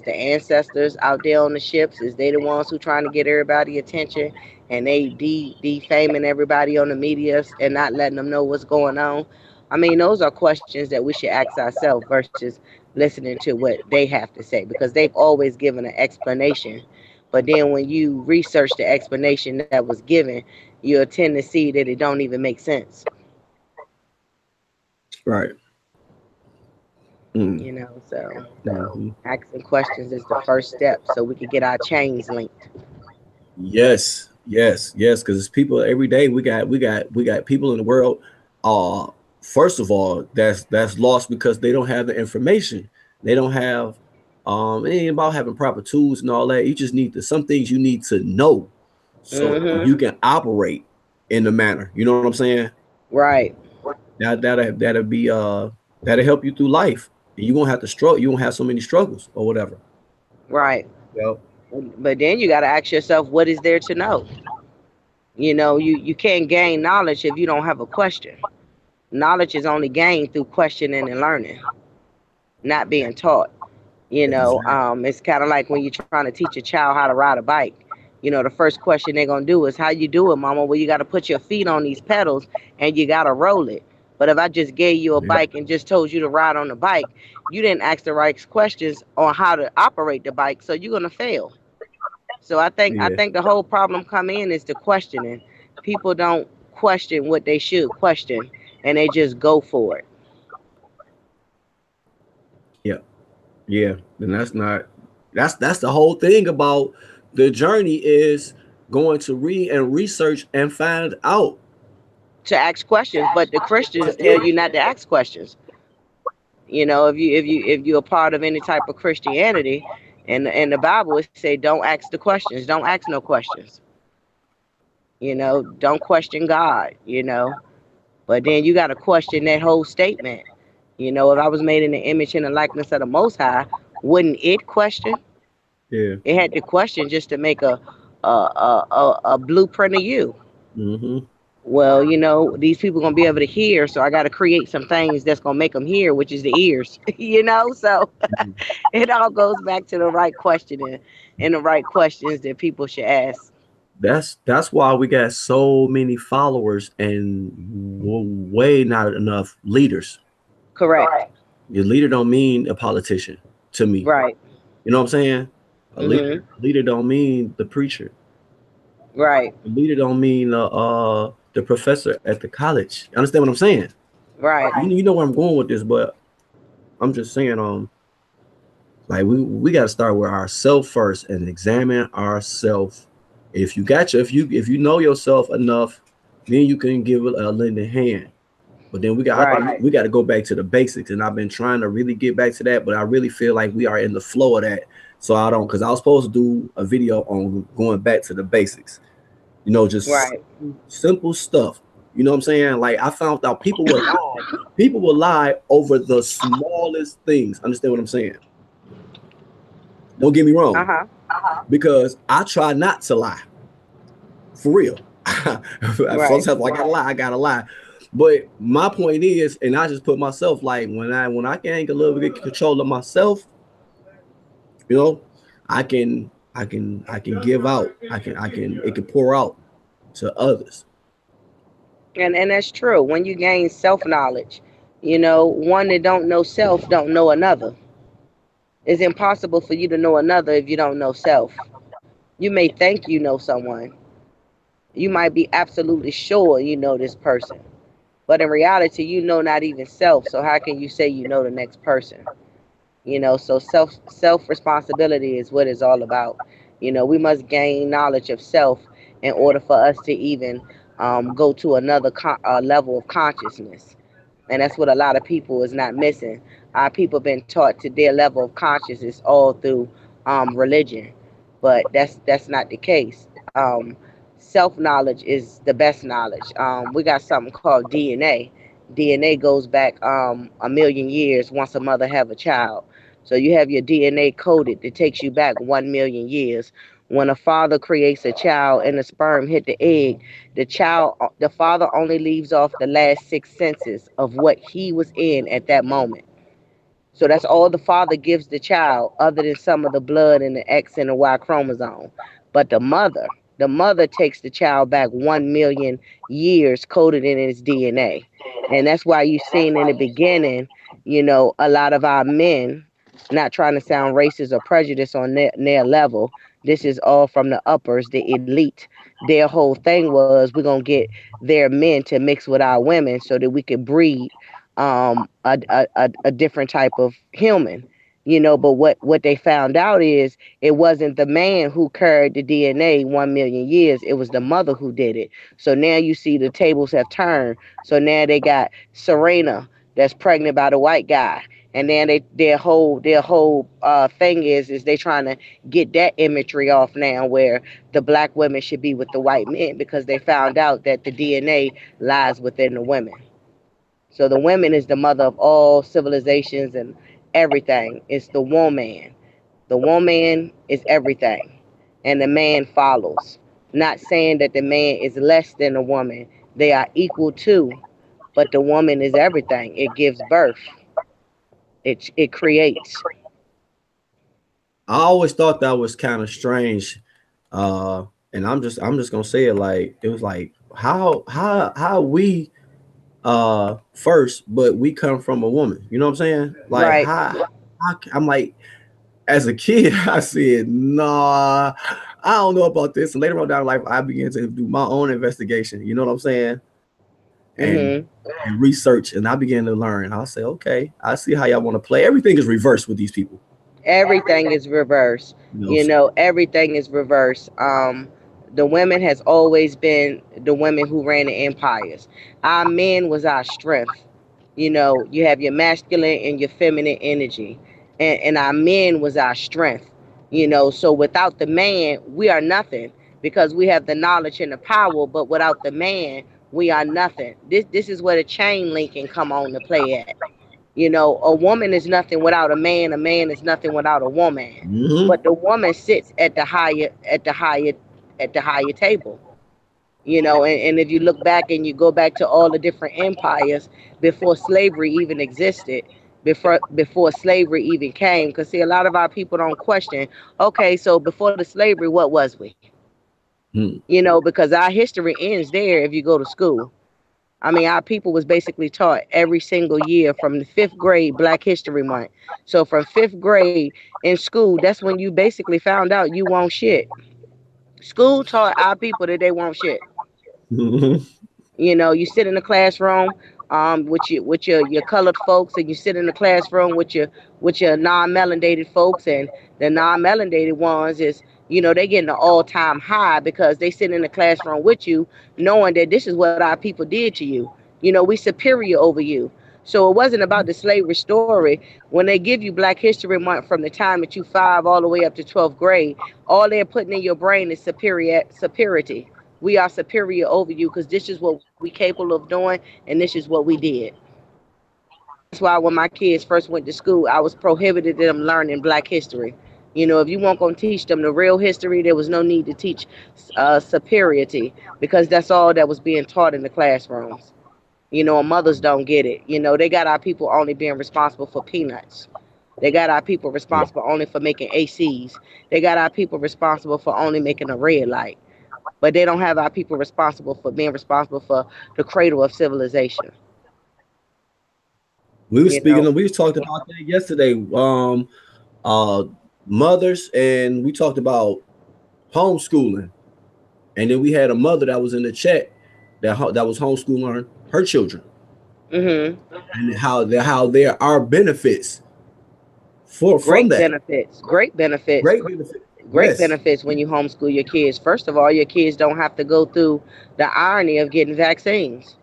Speaker 8: the ancestors out there on the ships? Is they the ones who trying to get everybody attention and they defaming everybody on the media and not letting them know what's going on? I mean, those are questions that we should ask ourselves versus listening to what they have to say because they've always given an explanation. But then when you research the explanation that was given, you'll tend to see that it don't even make sense.
Speaker 1: Right. Mm.
Speaker 8: So
Speaker 1: Mhm.
Speaker 8: asking questions is the first step so we can get our chains linked.
Speaker 1: Yes, yes, yes. Because it's people every day. We got people in the world. Uh, First of all, that's lost because they don't have the information. They don't have. It ain't about having proper tools and all that. You just need to some things you need to know, so
Speaker 8: Hmm.
Speaker 1: you can operate in the manner. You know what I'm saying?
Speaker 8: Right,
Speaker 1: That'll be that'll help you through life. And you won't have to struggle. You won't have so many struggles or whatever.
Speaker 8: right.
Speaker 1: Yep.
Speaker 8: But then you got to ask yourself, what is there to know? You can't gain knowledge if you don't have a question. Knowledge is only gained through questioning and learning, not being taught.
Speaker 1: Exactly.
Speaker 8: It's kind of like when you're trying to teach a child how to ride a bike. The first question they're gonna do is, "How you do it, Mama?" Well, you got to put your feet on these pedals and you got to roll it. But if I just gave you a
Speaker 1: Yeah.
Speaker 8: bike and just told you to ride on the bike, you didn't ask the right questions on how to operate the bike, so you're gonna fail. So I
Speaker 1: Yeah.
Speaker 8: think the whole problem come in is the questioning. People don't question what they should question, and they just go for it.
Speaker 1: Yeah. Yeah, and that's not that's the whole thing about the journey is going to read and research and find out.
Speaker 8: To ask questions, but the Christians tell
Speaker 1: Yeah,
Speaker 8: you not to ask questions. If you're a part of any type of Christianity, and the Bible would say, don't ask the questions, don't ask no questions. Don't question God. But then you got to question that whole statement. If I was made in the image and the likeness of the Most High, wouldn't it question?
Speaker 1: yeah.
Speaker 8: It had to question just to make a blueprint of you.
Speaker 1: Mm-hmm.
Speaker 8: Well, these people gonna be able to hear, so I got to create some things that's gonna make them hear, which is the ears. So it all goes back to the right questioning and the right questions that people should ask.
Speaker 1: That's why we got so many followers and way not enough leaders.
Speaker 8: Correct.
Speaker 1: Your leader don't mean a politician to me.
Speaker 8: Right.
Speaker 1: You know what I'm saying?
Speaker 8: Mhm.
Speaker 1: A leader don't mean the preacher.
Speaker 8: Right.
Speaker 1: A leader don't mean the professor at the college. You understand what I'm saying?
Speaker 8: Right.
Speaker 1: You know where I'm going with this, but I'm just saying like we got to start with ourselves first and examine ourselves. If you know yourself enough, then you can give it a lending hand. But then
Speaker 8: Right.
Speaker 1: we got to go back to the basics, and I've been trying to really get back to that, but I really feel like we are in the flow of that. So I don't, because I was supposed to do a video on going back to the basics. Just
Speaker 8: Right.
Speaker 1: simple stuff. You know what I'm saying? Like I found out people will lie. People will lie over the smallest things. Understand what I'm saying? Don't get me
Speaker 8: Uh
Speaker 1: wrong,
Speaker 8: huh.
Speaker 1: because I try not to lie for real.
Speaker 8: Right.
Speaker 1: Sometimes I gotta lie. But my point is, and I just put myself like when I can get a little bit control of myself, you know, I can give out. I can it can pour out to others.
Speaker 8: And that's true. When you gain self knowledge, one that don't know self don't know another. It's impossible for you to know another if you don't know self. You may think you know someone. You might be absolutely sure you know this person. But in reality, you know not even self. So how can you say you know the next person? So self responsibility is what it's all about. You know, we must gain knowledge of self in order for us to even go to another level of consciousness. And that's what a lot of people is not missing. Our people been taught to their level of consciousness all through religion, but that's not the case. Self knowledge is the best knowledge. We got something called DNA. DNA goes back a million years once a mother have a child. So you have your DNA coded. It takes you back 1 million years. When a father creates a child and the sperm hit the egg, the father only leaves off the last six senses of what he was in at that moment. So that's all the father gives the child, other than some of the blood and the X and the Y chromosome. But the mother takes the child back 1 million years coded in its DNA. And that's why you seen in the beginning, you know, a lot of our men, not trying to sound racist or prejudiced on their level, this is all from the uppers, the elite. Their whole thing was we're going to get their men to mix with our women so that we could breed a different type of human, you know. But what they found out is it wasn't the man who carried the DNA 1 million years, it was the mother who did it. So now you see the tables have turned. So now they got Serena that's pregnant by the white guy, and then their whole thing is they trying to get that imagery off now, where the black women should be with the white men, because they found out that the DNA lies within the women. So the woman is the mother of all civilizations and everything. It's the woman. The woman is everything. And the man follows. Not saying that the man is less than the woman. They are equal to, but the woman is everything. It gives birth. It creates.
Speaker 1: I always thought that was kind of strange. And I'm just gonna say it, like it was like how we first, but we come from a woman. You know what I'm saying? Like
Speaker 8: Right.
Speaker 1: how I'm like, as a kid, I said, nah, I don't know about this. And later on down in life, I began to do my own investigation. You know what I'm saying?
Speaker 8: Hmm.
Speaker 1: And research, and I began to learn. I'll say, okay, I see how y'all want to play. Everything is reversed with these people.
Speaker 8: Everything is reversed.
Speaker 1: You know,
Speaker 8: You
Speaker 1: so
Speaker 8: know, everything is reversed. The women has always been the women who ran the empires. Our men was our strength. You know, you have your masculine and your feminine energy, and our men was our strength. You know, so without the man, we are nothing, because we have the knowledge and the power, but without the man, we are nothing. This is where the chain linking come on to play at. You know, a woman is nothing without a man is nothing without a woman.
Speaker 1: mhm.
Speaker 8: But the woman sits at the higher table. You know, and if you look back and you go back to all the different empires before slavery even existed, before slavery even came, because see, a lot of our people don't question, okay, so before the slavery, what was we?
Speaker 1: Hmm.
Speaker 8: You know, because our history ends there if you go to school. I mean, our people was basically taught every single year from the fifth grade Black History Month. So from fifth grade in school, that's when you basically found out you won't shit. School taught our people that they won't shit.
Speaker 1: Mhm.
Speaker 8: You know, you sit in the classroom with your colored folks, and you sit in the classroom with your non-melanated folks, and the non-melanated ones is, you know, they getting an all-time high because they sit in the classroom with you, knowing that this is what our people did to you. You know, we superior over you. So it wasn't about the slavery story. When they give you Black History Month from the time that you 5 all the way up to 12th grade, all they're putting in your brain is superiority. We are superior over you because this is what we capable of doing, and this is what we did. That's why when my kids first went to school, I was prohibited them learning Black history. You know, if you weren't going to teach them the real history, there was no need to teach superiority, because that's all that was being taught in the classrooms. You know, and mothers don't get it. You know, they got our people only being responsible for peanuts. They got our people
Speaker 1: Yeah.
Speaker 8: responsible only for making ACs. They got our people responsible for only making a red light. But they don't have our people responsible for being responsible for the cradle of civilization. You know,
Speaker 1: We talked about that yesterday. Uh, Mothers, and we talked about homeschooling, and then we had a mother that was in the chat that was homeschooling her children,
Speaker 8: hmm
Speaker 1: and how there are benefits for from
Speaker 8: great
Speaker 1: that.
Speaker 8: benefits, great benefits.
Speaker 1: Great benefit.
Speaker 8: Great
Speaker 1: Yes.
Speaker 8: benefits when you homeschool your kids. First of all, your kids don't have to go through the irony of getting vaccines.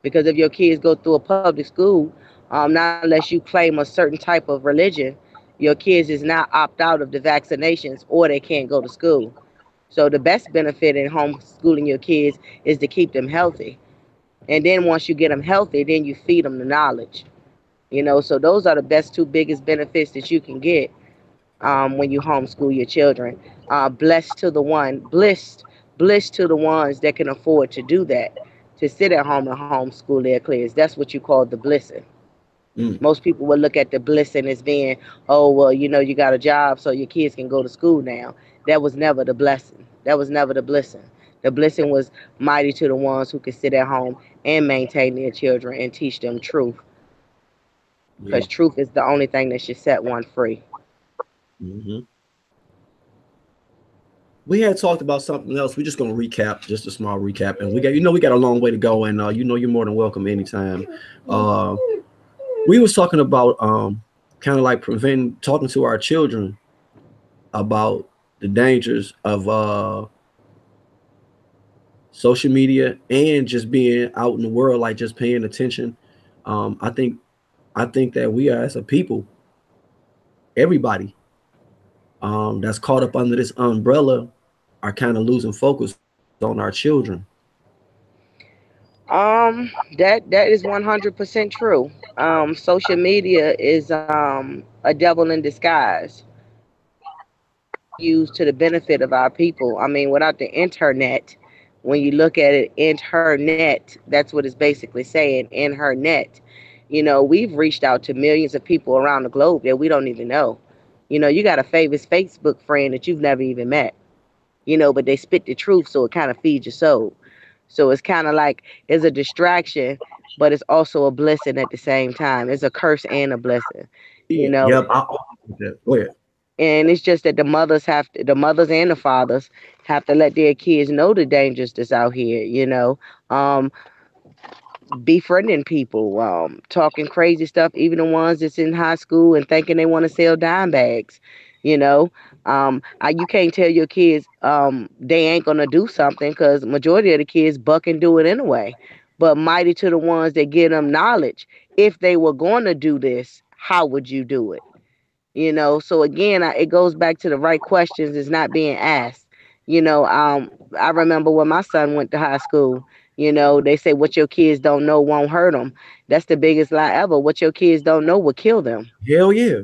Speaker 8: Because if your kids go through a public school, not unless you claim a certain type of religion, your kids is not opt out of the vaccinations or they can't go to school. So the best benefit in homeschooling your kids is to keep them healthy. And then once you get them healthy, then you feed them the knowledge. So those are the best two biggest benefits that you can get when you homeschool your children. Blessed to the one, blessed to the ones that can afford to do that, to sit at home and homeschool their kids. That's what you call the blessing.
Speaker 1: Mm.
Speaker 8: Most people would look at the blessing as being, oh, well, you got a job so your kids can go to school now. That was never the blessing. That was never the blessing. The blessing was mighty to the ones who could sit at home and maintain their children and teach them truth.
Speaker 1: Yeah.
Speaker 8: Because truth is the only thing that should set one free.
Speaker 1: Hmm. We had talked about something else. We're just gonna recap, just a small recap, and we got a long way to go, and you're more than welcome anytime. Uh, we was talking about kind of like preventing talking to our children about the dangers of social media and just being out in the world, like just paying attention. I think that we are, as a people, everybody that's caught up under this umbrella are kind of losing focus on our children.
Speaker 8: That is 100% true. Social media is a devil in disguise used to the benefit of our people. I mean, without the internet, when you look at it, internet, that's what it's basically saying, in her net. We've reached out to millions of people around the globe that we don't even know. You got a famous Facebook friend that you've never even met, but they spit the truth, so it kind of feeds your soul. So it's kind of like it's a distraction, but it's also a blessing at the same time. It's a curse and a blessing, you
Speaker 1: Yeah,
Speaker 8: know.
Speaker 1: yep. Go ahead.
Speaker 8: And it's just that the mothers and the fathers have to let their kids know the dangers that's out here. Um, Befriending people, talking crazy stuff, even the ones that's in high school and thinking they want to sell dime bags. You know, you can't tell your kids they ain't gonna do something because majority of the kids buck and do it anyway. But mighty to the ones that give them knowledge. If they were going to do this, how would you do it? So again, it goes back to the right questions is not being asked. I remember when my son went to high school. They say what your kids don't know won't hurt them. That's the biggest lie ever. What your kids don't know will kill them.
Speaker 1: Hell yeah.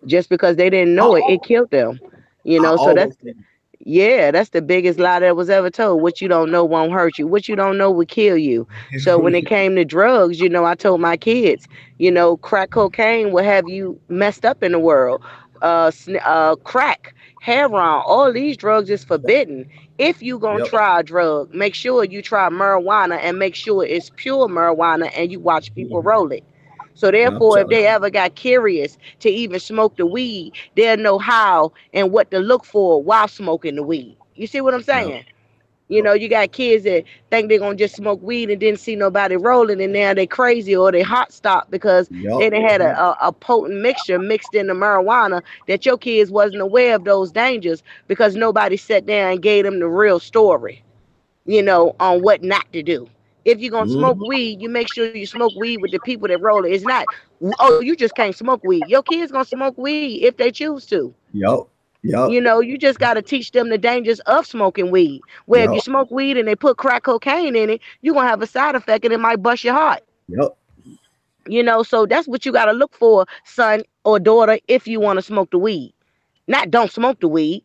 Speaker 8: Just because they didn't
Speaker 1: I,
Speaker 8: know it, it killed them.
Speaker 1: I
Speaker 8: So
Speaker 1: always think,
Speaker 8: that's the biggest lie that was ever told. What you don't know won't hurt you. What you don't know will kill you. So
Speaker 1: hell
Speaker 8: when it
Speaker 1: yeah.
Speaker 8: came to drugs, I told my kids, crack cocaine will have you messed up in the world. Crack, heroin, all these drugs is forbidden. If you gonna
Speaker 1: Yep.
Speaker 8: try a drug, make sure you try marijuana and make sure it's pure marijuana and you watch people
Speaker 1: Mhm.
Speaker 8: roll it. So
Speaker 1: I'm
Speaker 8: therefore, if
Speaker 1: telling
Speaker 8: they ever got curious to even smoke the weed, they'll know how and what to look for while smoking the weed. You see what I'm
Speaker 1: you. Yep.
Speaker 8: saying? You got kids that think they're gonna just smoke weed and didn't see nobody rolling, and now they crazy or they hot stop because
Speaker 1: Yep.
Speaker 8: they done had a potent mixture mixed in the marijuana that your kids wasn't aware of those dangers because nobody sat there and gave them the real story, on what not to do. If you're gonna smoke
Speaker 1: Hmm.
Speaker 8: weed, you make sure you smoke weed with the people that roll it. It's not, oh, you just can't smoke weed. Your kids gonna smoke weed if they choose to.
Speaker 1: Yep. Yep.
Speaker 8: You just got to teach them the dangers of smoking weed. Where if you
Speaker 1: Yep.
Speaker 8: smoke weed and they put crack cocaine in it, you're going to have a side effect and it might bust your heart.
Speaker 1: Yep.
Speaker 8: So that's what you got to look for, son or daughter, if you want to smoke the weed. Not don't smoke the weed.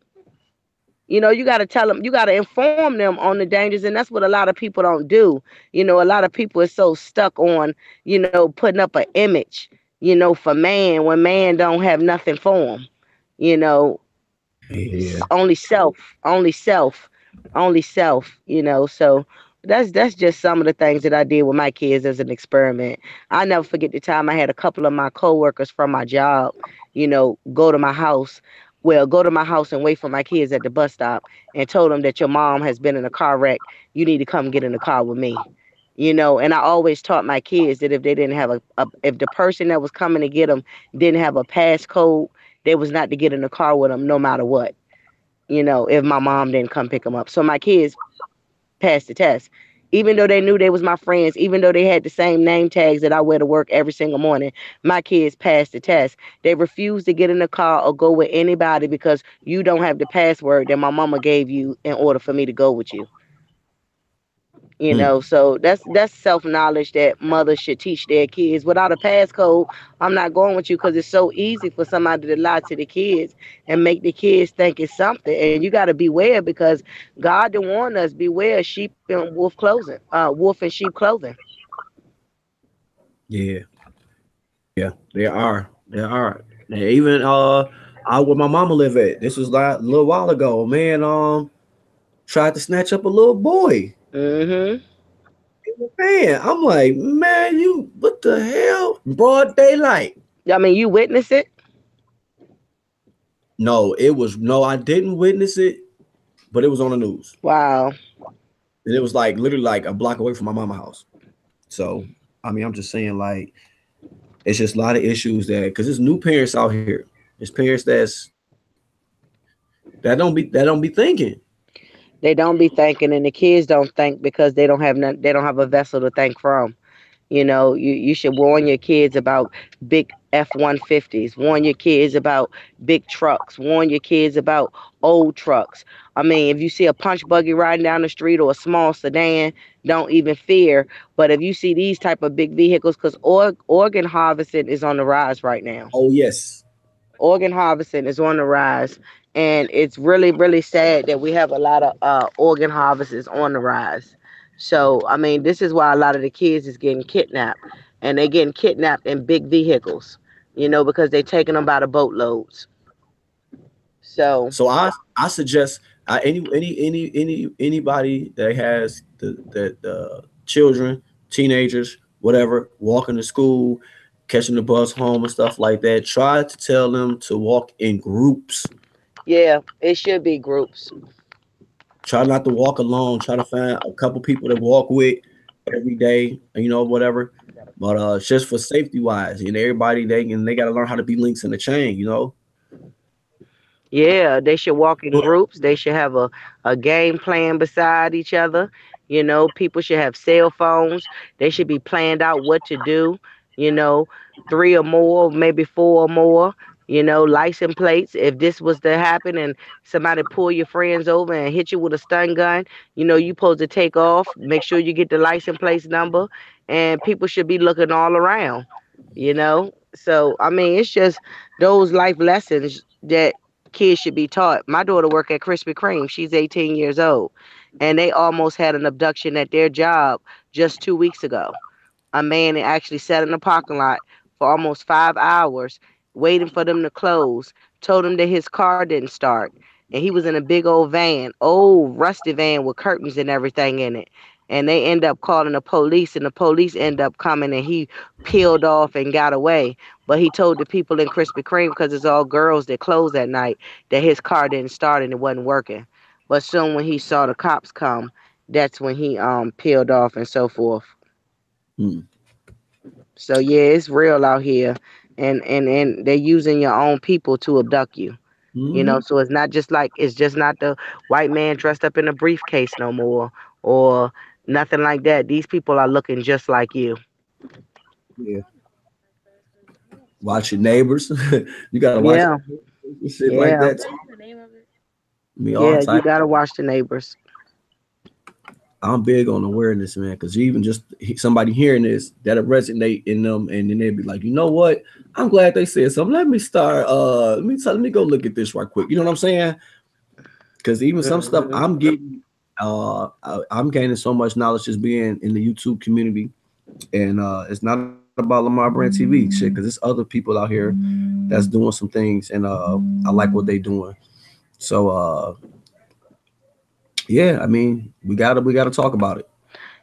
Speaker 8: You got to tell them, you got to inform them on the dangers. And that's what a lot of people don't do. A lot of people are so stuck on, putting up an image, for man when man don't have nothing for them. You know,
Speaker 1: Yeah.
Speaker 8: only self, only self, only self, so that's just some of the things that I did with my kids as an experiment. I never forget the time I had a couple of my coworkers from my job, go to my house. Well, go to my house and wait for my kids at the bus stop and told them that your mom has been in a car wreck. You need to come get in the car with me. And I always taught my kids that if they didn't have if the person that was coming to get them didn't have a passcode, they was not to get in the car with them no matter what. if my mom didn't come pick them up. So my kids passed the test. Even though they knew they was my friends, even though they had the same name tags that I wear to work every single morning, my kids passed the test. They refused to get in the car or go with anybody because you don't have the password that my mama gave you in order for me to go with you.
Speaker 1: Mm.
Speaker 8: So that's self knowledge that mothers should teach their kids. Without a passcode, I'm not going with you because it's so easy for somebody to lie to the kids and make the kids think it's something. And you got to beware because God done warned us: beware sheep and wolf clothing, wolf and sheep clothing.
Speaker 1: Yeah, yeah, there are. There are. And even I where my mama live at. This was like a little while ago. Man, tried to snatch up a little boy.
Speaker 8: Hmm.
Speaker 1: Man, I'm like, man, you what the hell? Broad daylight.
Speaker 8: I mean, you witness it.
Speaker 1: No, it was no, I didn't witness it, but it was on the news.
Speaker 8: Wow.
Speaker 1: And it was like literally like a block away from my mama house. So I mean, I'm just saying like it's just a lot of issues that because there's new parents out here. There's parents that don't be thinking.
Speaker 8: They don't be thinking, and the kids don't think because they don't have none, they don't have a vessel to think from. You should warn your kids about big F-150s, warn your kids about big trucks, warn your kids about old trucks. I mean, if you see a punch buggy riding down the street or a small sedan, don't even fear. But if you see these type of big vehicles, because organ harvesting is on the rise right now.
Speaker 1: Oh yes.
Speaker 8: Organ harvesting is on the rise, and it's really really sad that we have a lot of organ harvesters on the rise. So I mean, this is why a lot of the kids is getting kidnapped, and they getting kidnapped in big vehicles, because they taking them by the boatloads. So
Speaker 1: So I suggest anybody that has the children, teenagers, whatever, walking to school, catching the bus home and stuff like that. Try to tell them to walk in groups.
Speaker 8: yeah, it should be groups.
Speaker 1: Try not to walk alone. Try to find a couple people to walk with every day. Whatever. But it's just for safety wise, everybody they got to learn how to be links in the chain.
Speaker 8: Yeah, they should walk in groups. They should have a game plan beside each other. People should have cell phones. They should be planned out what to do. You know, three or more, maybe four or more. License plates. If this was to happen and somebody pull your friends over and hit you with a stun gun, you supposed to take off. Make sure you get the license plate number, and people should be looking all around. So I mean, it's just those life lessons that kids should be taught. My daughter work at Krispy Kreme. She's 18 years old, and they almost had an abduction at their job just 2 weeks ago. A man actually sat in the parking lot for almost 5 hours waiting for them to close, told him that his car didn't start. And he was in a big old van, old rusty van with curtains and everything in it. And they end up calling the police, and the police end up coming, and he peeled off and got away. But he told the people in Krispy Kreme, because it's all girls that close at night, that his car didn't start and it wasn't working. But soon when he saw the cops come, that's when he peeled off and so forth.
Speaker 1: Hmm.
Speaker 8: So yeah, it's real out here, and they're using your own people to abduct you.
Speaker 1: Hmm.
Speaker 8: So it's just not the white man dressed up in a briefcase no more, or nothing like that. These people are looking just like you.
Speaker 1: Yeah. Watch your neighbors. You gotta watch
Speaker 8: Yeah,
Speaker 1: shit like
Speaker 8: yeah,
Speaker 1: that. Me all
Speaker 8: yeah. You
Speaker 1: type.
Speaker 8: gotta watch the neighbors.
Speaker 1: I'm big on awareness, man, because even just somebody hearing this that'll resonate in them, and then they'll be like, you know what? I'm glad they said something. Let me start. Let me go look at this right quick. You know what I'm saying? Because even some stuff
Speaker 8: Hmm.
Speaker 1: I'm getting, I'm gaining so much knowledge just being in the YouTube community, and it's not about Lamar Brand TV shit, because there's other people out here that's doing some things, and I like what they doing. So yeah, I mean, we gotta talk about it.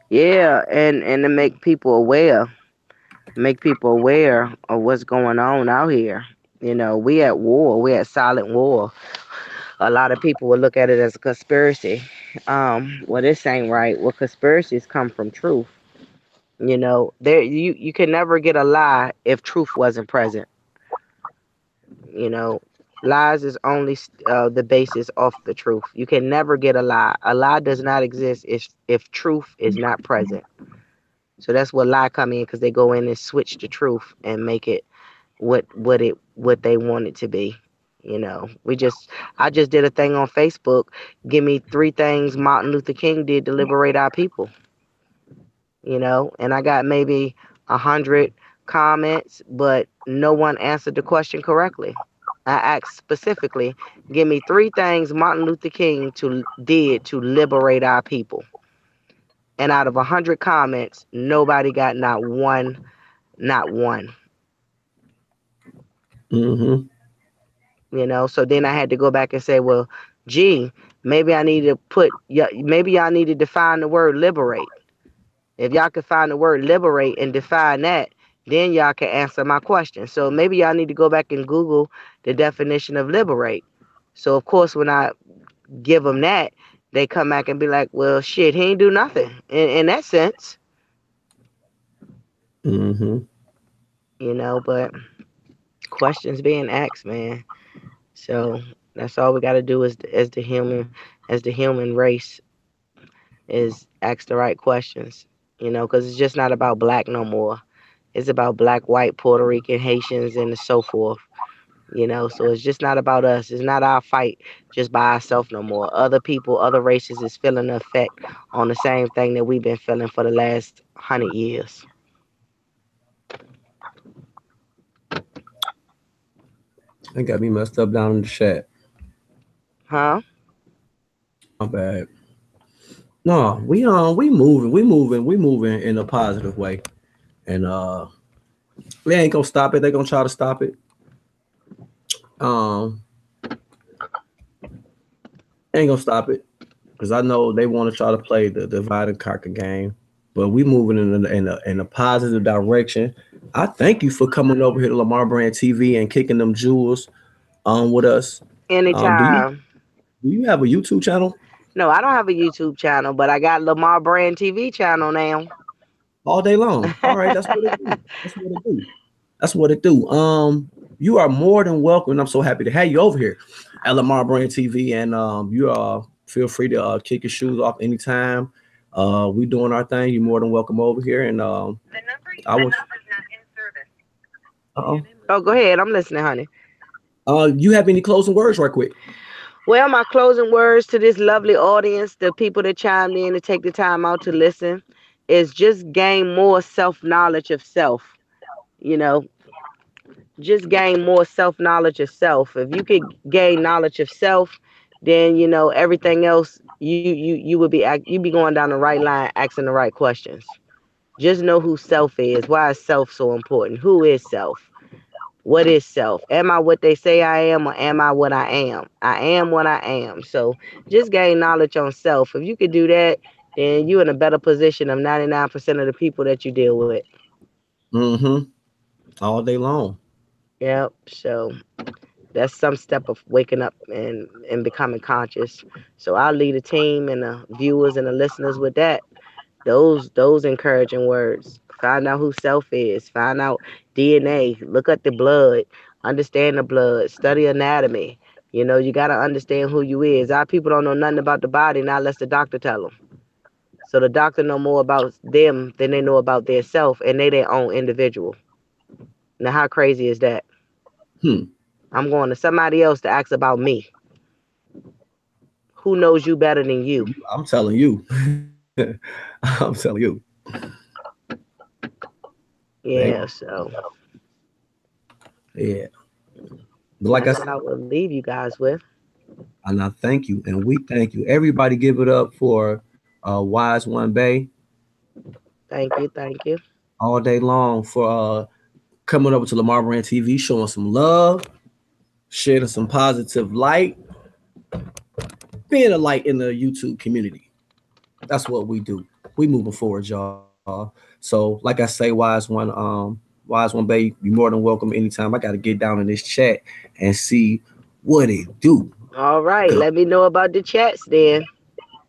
Speaker 8: Yeah, and to make people aware of what's going on out here. We at war. We at silent war. A lot of people will look at it as a conspiracy. Well, this ain't right. Well, conspiracies come from truth. There you can never get a lie if truth wasn't present. You know, Lies is only the basis of the truth. You can never get a lie. A lie does not exist if truth is not present. So that's what lie come in, because they go in and switch the truth and make it what they want it to be. You know, I just did a thing on Facebook. Give me 3 things Martin Luther King did to liberate our people. You know, and I got maybe 100 comments, but no one answered the question correctly. I asked specifically, give me 3 things Martin Luther King did to liberate our people. And out of 100 comments, nobody got not one, not one.
Speaker 1: Mm-hmm.
Speaker 8: You know, so then I had to go back and say, well, gee, maybe I need to maybe y'all need to define the word liberate. If y'all can find the word liberate and define that, then y'all can answer my question. So maybe y'all need to go back and Google the definition of liberate. So of course, when I give them that, they come back and be like, well, shit, he ain't do nothing in that sense.
Speaker 1: Mm-hmm.
Speaker 8: You know, but questions being asked, man. So that's all we got to do as the human race is ask the right questions. You know, because it's just not about black no more. It's about black, white, Puerto Rican, Haitians, and so forth. You know, so it's just not about us. It's not our fight just by ourselves no more. Other people, other races is feeling the effect on the same thing that we've been feeling for the last 100 years.
Speaker 1: They got me messed up down in the chat.
Speaker 8: Huh?
Speaker 1: My bad. No, we moving in a positive way. And they ain't gonna stop it. They gonna try to stop it. Um, they ain't gonna stop it. Because I know they want to try to play the divide and conquer game. But we moving in a positive direction. I thank you for coming over here to Lamar Brand TV and kicking them jewels with us. Do you
Speaker 8: Anytime.
Speaker 1: have a YouTube channel?
Speaker 8: No, I don't have a YouTube channel, but I got Lamar Brand TV channel now.
Speaker 1: All day long. All right, that's what it do. That's what it do. That's what it do. You are more than welcome, and I'm so happy to have you over here at Lamar Brand TV. And you feel free to kick your shoes off anytime. We doing our thing. You're more than welcome over here. And I was. Uh-oh.
Speaker 8: Oh, go ahead. I'm listening, honey.
Speaker 1: You have any closing words, right quick?
Speaker 8: Well, my closing words to this lovely audience, the people that chimed in to take the time out to listen, is just gain more self-knowledge of self. You know, just gain more self-knowledge of self. If you could gain knowledge of self, then you know everything else. You would be going down the right line, asking the right questions. Just know who self is. Why is self so important? Who is self? What is self? Am I what they say I am, or am I what I am? I am what I am. So just gain knowledge on self. If you could do that, then you're in a better position of 99% of the people that you deal with.
Speaker 1: Mm-hmm. All day long.
Speaker 8: Yep. So that's some step of waking up and becoming conscious. So I'll lead a team and the viewers and the listeners with that. Those encouraging words. Find out who self is. Find out DNA. Look at the blood. Understand the blood. Study anatomy. You know, you got to understand who you is. Our people don't know nothing about the body, not unless the doctor tell them. So the doctor know more about them than they know about their self, and they their own individual. Now, how crazy is that?
Speaker 1: Hmm.
Speaker 8: I'm going to somebody else to ask about me. Who knows you better than you?
Speaker 1: I'm telling you. I'm telling you.
Speaker 8: Yeah, so
Speaker 1: yeah. But like
Speaker 8: that's
Speaker 1: I
Speaker 8: what I
Speaker 1: said,
Speaker 8: would leave you guys with.
Speaker 1: and I thank you, and we thank you. Everybody, give it up for Wise One Bay
Speaker 8: Thank you, thank you.
Speaker 1: all day long for coming over to Lamar Brand TV, showing some love, shedding some positive light, being a light in the YouTube community. That's what we do. We moving forward, y'all. So, like I say, Wise One Bay, you more than welcome anytime. I got to get down in this chat and see what it do.
Speaker 8: All right,
Speaker 1: Cause
Speaker 8: let me know about the chats then.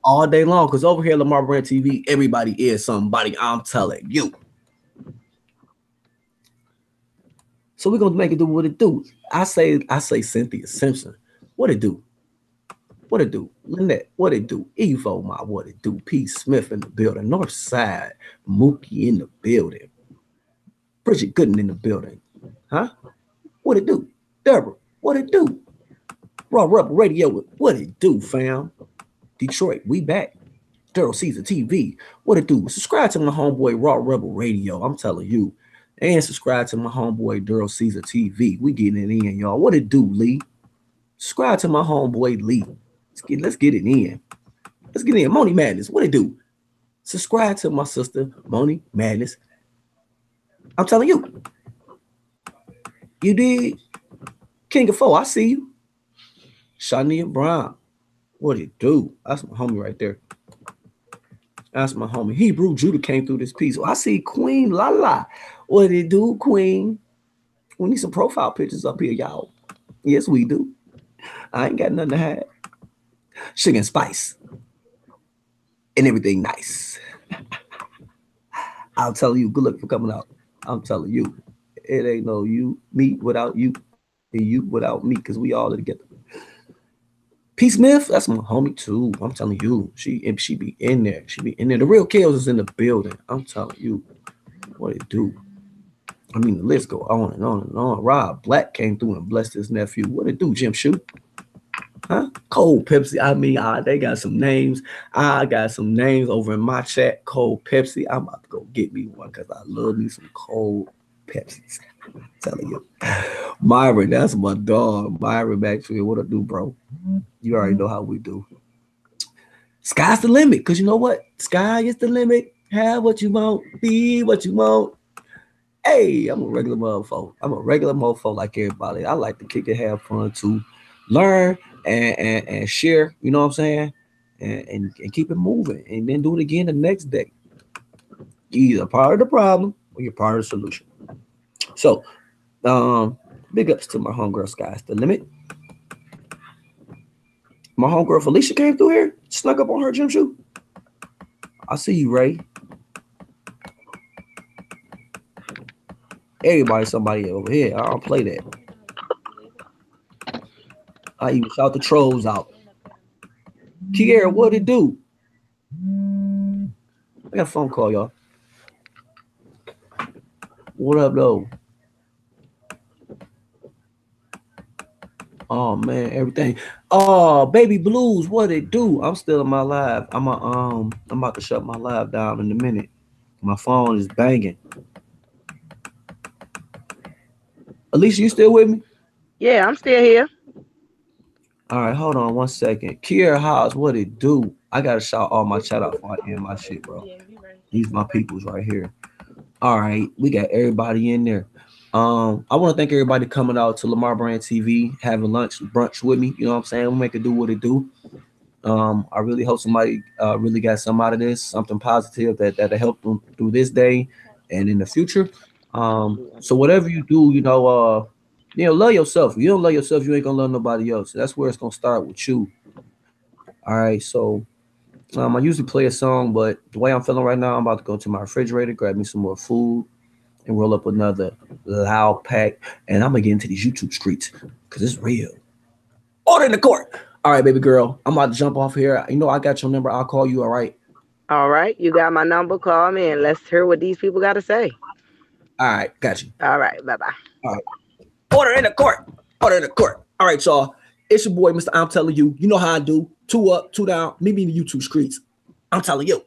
Speaker 1: all day long, because over here, Lamar Brand TV, everybody is somebody. I'm telling you. So we're gonna make it do what it do. I say Cynthia Simpson. What it do? What it do? Lynette, what it do? Evo, my what it do? P. Smith in the building. North Side, Mookie in the building. Bridget Gooden in the building. Huh? What it do? Deborah, what it do? Raw Rebel Radio, what it do, fam? Detroit, we back. Daryl Caesar TV, what it do? Subscribe to my homeboy Raw Rebel Radio, I'm telling you. And subscribe to my homeboy Daryl Caesar TV. We getting it in, y'all. What it do, Lee? Subscribe to my homeboy Lee. Let's get it in. Let's get in. Moni Madness, what it do? Subscribe to my sister Moni Madness. I'm telling you. You did. King of Four, I see you. Shania Brown, what it do? That's my homie right there. That's my homie. Hebrew Judah came through this piece. I see Queen Lala. What it do, Queen? We need some profile pictures up here, y'all. Yes, we do. I ain't got nothing to hide. Sugar and spice. And everything nice. I'll tell you, good luck for coming out. I'm telling you. It ain't no you, me without you, and you without me, because we all together. P. Smith, that's my homie too. I'm telling you, she be in there. She be in there. The real Kills is in the building. I'm telling you, what it do. I mean, the list go on and on and on. Rob Black came through and blessed his nephew. What it do, Jim Shoot? Huh? Cold Pepsi. I mean, they got some names. I got some names over in my chat. Cold Pepsi. I'm about to go get me one because I love me some cold Pepsis. I'm telling you. Myron, that's my dog. Myron Maxfield. What I do, bro? You already know how we do. Sky's the limit. Because you know what? Sky is the limit. Have what you want. Be what you want. Hey, I'm a regular motherfucker. I'm a regular motherfucker like everybody. I like to kick it, have fun too. Learn and share, you know what I'm saying? And keep it moving. And then do it again the next day. You're either part of the problem or you're part of the solution. So, big ups to my homegirl Sky's the limit. My homegirl Felicia came through here, snuck up on her gym shoe. I see you, Ray. Everybody, somebody over here. I don't play that. I even shout the trolls out. Kiera, what it do? I got a phone call, y'all. What up, though? Oh man, everything. Oh, baby blues, what it do? I'm still in my live. I'm about to shut my live down in a minute. My phone is banging. Alicia, you still with me?
Speaker 8: Yeah, I'm still here.
Speaker 1: All right, hold on 1 second. Kiera House, what it do? I gotta shout all my chat out before I end my shit, bro. These my peoples right here. All right, we got everybody in there. I want to thank everybody coming out to Lamar Brand TV, having lunch, brunch with me. You know what I'm saying? We'll make it do what it do. I really hope somebody really got some out of this, something positive that'll help them through this day and in the future. So whatever you do, love yourself. If you don't love yourself, you ain't gonna love nobody else. That's where it's gonna start with you. All right, so I usually play a song, but the way I'm feeling right now, I'm about to go to my refrigerator, grab me some more food, and roll up another loud pack. And I'm gonna get into these YouTube streets because it's real. Order in the court. All right, baby girl, I'm about to jump off here. You know I got your number. I'll call you. All right.
Speaker 8: All right, you got my number. Call me and let's hear what these people got to say.
Speaker 1: All right, got you.
Speaker 8: All right, bye-bye.
Speaker 1: All right. Order in the court. Order in the court. All right, y'all. It's your boy, Mr. I'm telling you. You know how I do. 2 up, 2 down. Meet me in the YouTube streets. I'm telling you.